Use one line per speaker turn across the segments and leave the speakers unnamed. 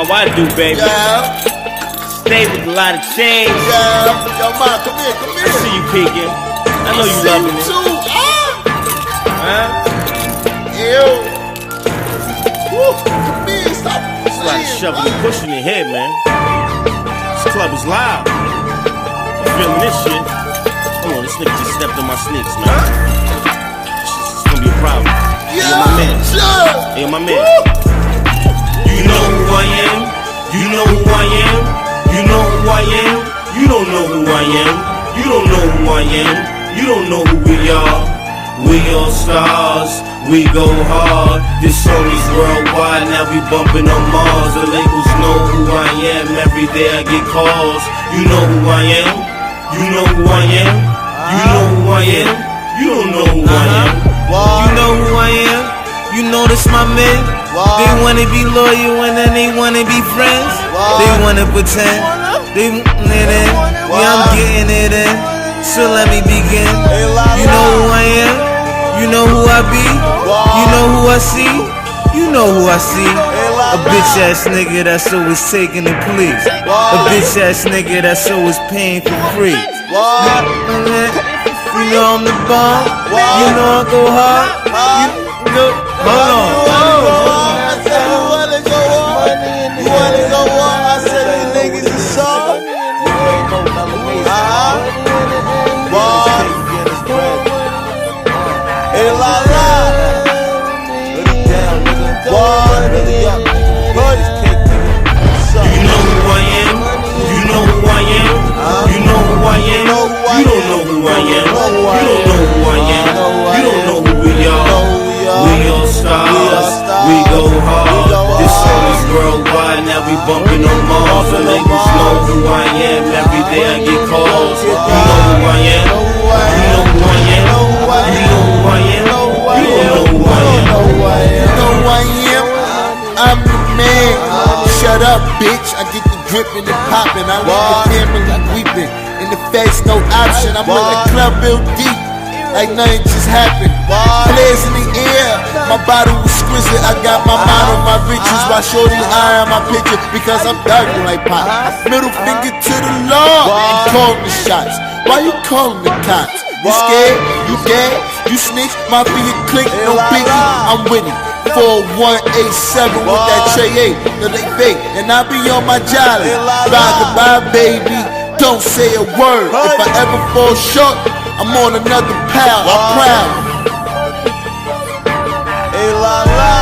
How I do, baby?
Yeah.
Stay with a lot of change.
Yeah. Yo, Ma, come here, come here.
I see you peeking. I know you loving it.
Too.
Huh?
Ew. Woo. Come here, stop.
It's like shoving and pushing in here, man. This club is loud. I'm feeling this shit. Come on, this nigga just stepped on my sneaks, man. It's gonna be a problem.
Yeah,
hey, my man.
Sure.
Hey, my man. You know who I am. You know who I am. You know who I am. You don't know who I am. You don't know who I am. You don't know who we are. We all stars, we go hard. This song is worldwide, now we bumping on Mars. The labels know who I am, every day I get calls. You know who I am, you know who I am. You know who I am, you don't know who I am.
You know who I am, you know this my man. They wanna be loyal and then they wanna be friends. They wanna pretend, they want it in. Yeah, I'm getting it in, so let me begin. You know who I am, you know who I be, you know who I see, you know who I see. A bitch ass nigga that's always taking the pleas. A bitch ass nigga that's always paying for free. You know I'm the bomb, you know I go hard. You know, hold on.
I said you wanna go on. You wanna go on. I said these niggas is soft. Hey, la la. Put it down, nigga. Really up. Put it.
You know who I am. You know who I am. You know who I am. You don't know who I am. You don't know who I am. You don't know who we are. We all stars. We go hard. This song is worldwide. Now we bumping on Mars. The labels know who I am. Every day I get calls. You know who I am. You know who I am. You know who I am. You don't know who I am.
You know who I am? I'm the man. Shut up, bitch. I get the dripping and popping. I leave the family weeping. In the face, no option. I'm in the club built deep, like nothing just happened. Flares in the air. My bottle was exquisite. I got my mind on my riches while shorty eye on my picture because I'm dark like pop. Middle finger to the law. I'm calling the shots. Why you calling the cops? You scared? You dead? You snitch? Mafia click? No biggie. I'm winning. 4187 with that Trey 8. No, they fake. And I be on my jolly. Bye goodbye, baby. Don't say a word. If I ever fall short, I'm on another pal. I'm proud. Hey, la la.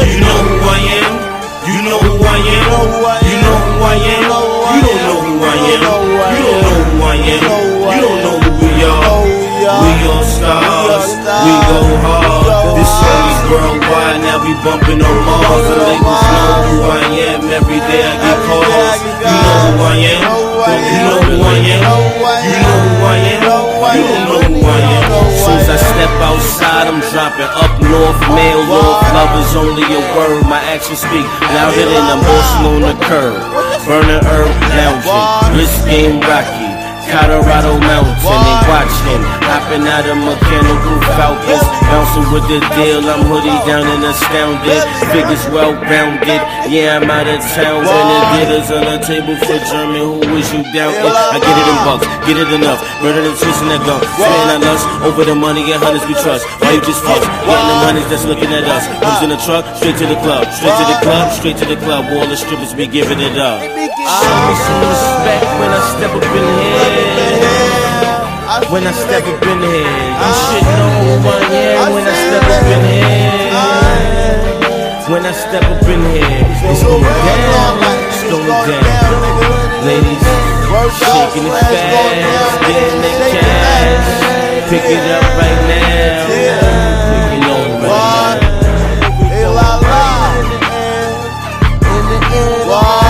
You know who I am. You know who I am. You know who I am. You don't know who I am. You don't know who I am. You don't know who we are. We all stars. We go hard. This song is worldwide. Now we bumping on Mars. The labels know who I am. Every day I get calls. You know who I am. You know who I am. You know who I am. You don't know who I am. Soon as I step outside, I'm dropping up north, mail off. Love is only a word. My actions speak louder than a morsel on the curb. Burning herb, lounging, wrist game rocky. Colorado mountain, they watching. Hopping out of mechanical falcons, bouncing with the deal. I'm hoodie down and astounded. Figures well rounded. Yeah, I'm out of town. And the dinners on the table for German. Who is you doubting? I get it in bucks, get it enough. Murder and twisting that gun. Saying I lust over the money and hunters we trust. Why you just fuck? Getting them honeys that's looking at us. Who's in the truck? Straight to the club. Straight to the club. Straight to the club. All the strippers be giving it up. Show me some respect when I step up in here. When I step up in here, you should know who I am. When I step up in here, when I step up in here, it's going down, it's going down. Ladies, shaking it fast, getting their cash. Pick it up right now, pick it on right now.
Hey, la la. In the end, why?